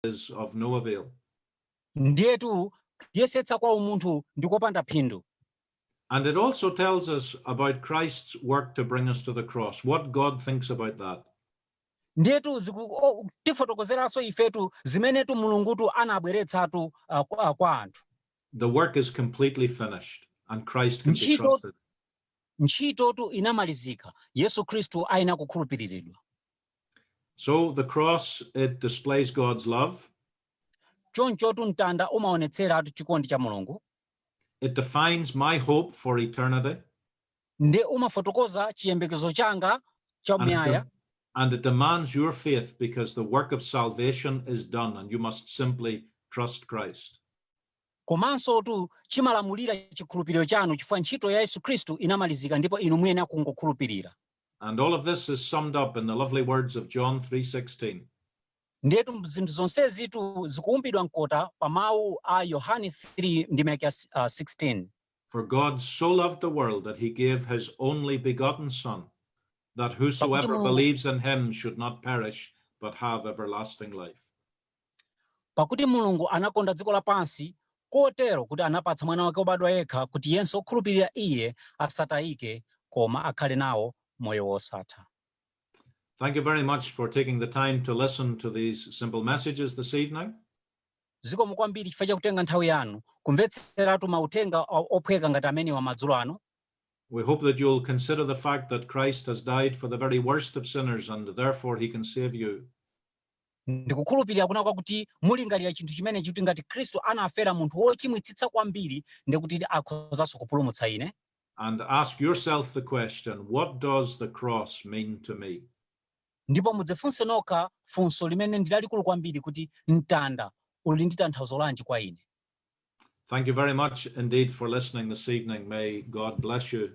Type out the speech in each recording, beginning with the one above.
is of no avail. Ndiyetu kuyesetsa kwa umunthu ndikopanda phindu. And it also tells us about Christ's work to bring us to the cross, what God thinks about that. Ndiyetu tifotokozeranso ifetu zimenetu mulungutu anabweretsatu kwa anthu. The work is completely finished and Christ can be trusted. Ntchitotu inamalizika, Yesu Khristu aina kukhulupiriridwa. So the cross, it displays God's love. Chonchotu mtanda umaonetseratu chikondi cha Mulungu. It defines my hope for eternity. Nde umafotokoza chiyembekezo changa cha muyaya. And it demands your faith because the work of salvation is done and you must simply trust Christ. Komanso tu chimalamulira chikhulupiriro chanu chifukwa ntchito ya Yesu Khristu inamalizika ndipo inu muyenera kungokhulupirira. And all of this is summed up in the lovely words of John 3:16. Ndetu zinthu zonsezi tu zikuumbidwa mkota pa mawu a Yohane 3:16. For God so loved the world that he gave his only begotten Son, that whosoever believes in him should not perish, but have everlasting life. Pakuti Mulungu anakonda dziko lapansi kotero kuti anapatsa mwana wake wobadwa yekha kuti yense okhulupirira iye asatayike koma akhale nawo moyo wosatha. Thank you very much for taking the time to listen to these simple messages this evening. Zikomo kwambiri chifukwa chakutenga nthawi yanu kumvetseratu mauthenga ophweka ngati amene wa madzulo ano. We hope that you'll consider the fact that Christ has died for the very worst of sinners and therefore he can save you. Ndikukhulupirira kuna kwakuti mulingalira chinthu chimene chikuti ngati Khristu anafera munthu wochimwitsitsa kwambiri ndikuti akhozanso kupulumutsa ine. And ask yourself the question, what does the cross mean to me? Ndipo mudzifunse nokha funso limene ndilalikulu kwambiri kuti mtanda uli ndi tanthauzo lanji kwa ine. Thank you very much indeed for listening this evening. May God bless you.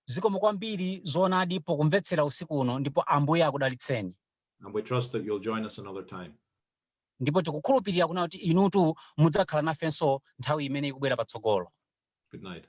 Zikomo kwambiri zoonadi pokumvetsera usiku uno ndipo Ambuye akudalitseni. And we trust that you'll join us another time. Ndipo tikukhulupirira kuna kuti inutu mudzakhala nafenso nthawi imene ikubwera patsogolo. Good night.